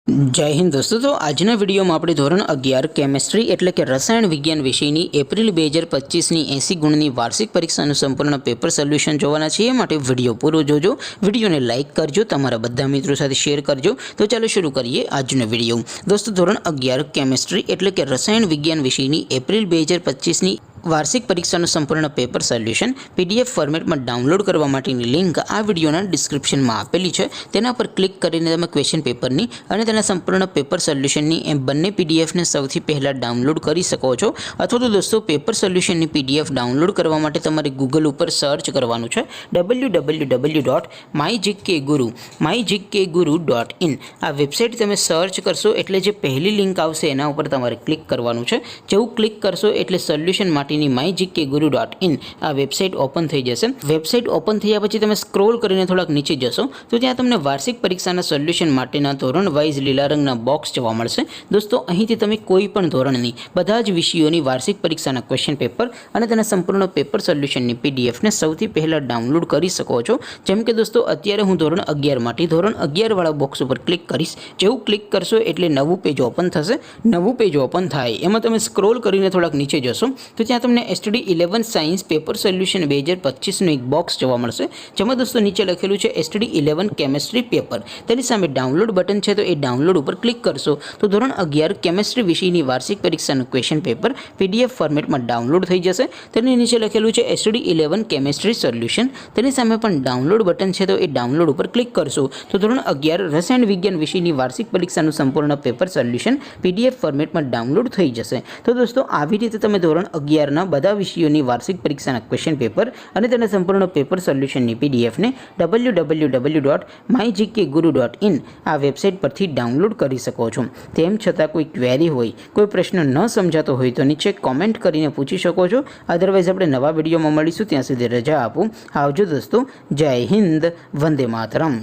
जय हिंद दोस्तों। तो आजना वीडियो में આપણે ધોરણ 11 કેમેસ્ટ્રી એટલે કે રસાયણ વિજ્ઞાન વિષયની એપ્રિલ 2025ની 80 ગુણની વાર્ષિક પરીક્ષાનું સંપૂર્ણ પેપર સોલ્યુશન જોવાના છે। એ માટે વિડિયો પૂરો જોજો, વિડિયોને લાઇક કરજો, તમારા બધા મિત્રો સાથે શેર કરજો। તો ચાલો શરૂ કરીએ આજનો વિડિયો। દોસ્તો ધોરણ 11 કેમેસ્ટ્રી એટલે કે રસાયણ વિજ્ઞાન વિષયની એપ્રિલ 2025ની વાર્ષિક પરીક્ષાનું સંપૂર્ણ પેપર સોલ્યુશન પીડીએફ ફોર્મેટમાં ડાઉનલોડ કરવા માટેની લિંક આ વિડીયોના ડિસ્ક્રિપ્શનમાં આપેલી છે। તેના પર ક્લિક કરીને તમે ક્વેશ્ચન પેપરની અને તેના સંપૂર્ણ પેપર સોલ્યુશનની એમ બંને પીડીએફને સૌથી પહેલાં ડાઉનલોડ કરી શકો છો। અથવા તો દોસ્તો પેપર સોલ્યુશનની પીડીએફ ડાઉનલોડ કરવા માટે તમારે ગૂગલ ઉપર સર્ચ કરવાનું છે www.mygkguru.in। આ વેબસાઇટ તમે સર્ચ કરશો એટલે જે પહેલી લિંક આવશે એના ઉપર તમારે ક્લિક કરવાનું છે। જેવું ક્લિક કરશો એટલે સોલ્યુશન માટે mygkguru.in આ વેબસાઇટ ઓપન થઈ જશે। વેબસાઇટ ઓપન થયા પછી તમે સ્ક્રોલ કરીને થોડાક નીચે જશો તો ત્યાં તમને વાર્ષિક પરીક્ષાના સોલ્યુશન માટેના ધોરણ વાઇઝ લીલા રંગના બોક્સ જોવા મળશે। દોસ્તો અહીંથી તમે કોઈ પણ ધોરણની બધા જ વિષયોની વાર્ષિક પરીક્ષાના ક્વેશ્ચન પેપર અને તેના સંપૂર્ણ પેપર સોલ્યુશનની પીડીએફને સૌથી પહેલાં ડાઉનલોડ કરી શકો છો। જેમ કે દોસ્તો અત્યારે હું ધોરણ 11 માટે ધોરણ 11 વાળા બોક્સ ઉપર ક્લિક કરીશ। જેવું ક્લિક કરશો એટલે નવું પેજ ઓપન થશે। નવું પેજ ઓપન થાય એમાં તમે સ્ક્રોલ કરીને થોડાક નીચે જશો તો ત્યાં તમને STD 11 સાયન્સ પેપર સોલ્યુશન 2025નું એક બોક્સ જોવા મળશે। જેમાં દોસ્તો નીચે લખેલું છે STD 11 કેમેસ્ટ્રી પેપર। તેની સામે ડાઉનલોડ બટન છે તો એ ડાઉનલોડ ઉપર ક્લિક કરશો તો ધોરણ 11 કેમેસ્ટ્રી વિષયની વાર્ષિક પરીક્ષાનું ક્વેશ્ચન પેપર પીડીએફ ફોર્મેટમાં ડાઉનલોડ થઈ જશે। તેની નીચે લખેલું છે STD 11 કેમેસ્ટ્રી સોલ્યુશન। તેની સામે પણ ડાઉનલોડ બટન છે તો એ ડાઉનલોડ ઉપર ક્લિક કરશો તો ધોરણ 11 રસાયણ વિજ્ઞાન વિષયની વાર્ષિક પરીક્ષાનું સંપૂર્ણ પેપર સોલ્યુશન પીડીએફ ફોર્મેટમાં ડાઉનલોડ થઈ જશે। તો દોસ્તો આવી રીતે તમે ધોરણ 11ના બધા વિષયોની વાર્ષિક પરીક્ષાના ક્વેશ્ચન પેપર અને તેના સંપૂર્ણ પેપર સોલ્યુશનની પીડીએફને www.mygkguru.in આ વેબસાઇટ પરથી ડાઉનલોડ કરી શકો છો। તેમ છતાં કોઈ ક્વેરી હોય, કોઈ પ્રશ્ન ન સમજાતો હોય તો નીચે કોમેન્ટ કરીને પૂછી શકો છો। અધરવાઇઝ આપણે નવા વિડીયોમાં મળીશું, ત્યાં સુધી રજા આપો। આવજો દોસ્તો, જય હિન્દ, વંદે માતરમ।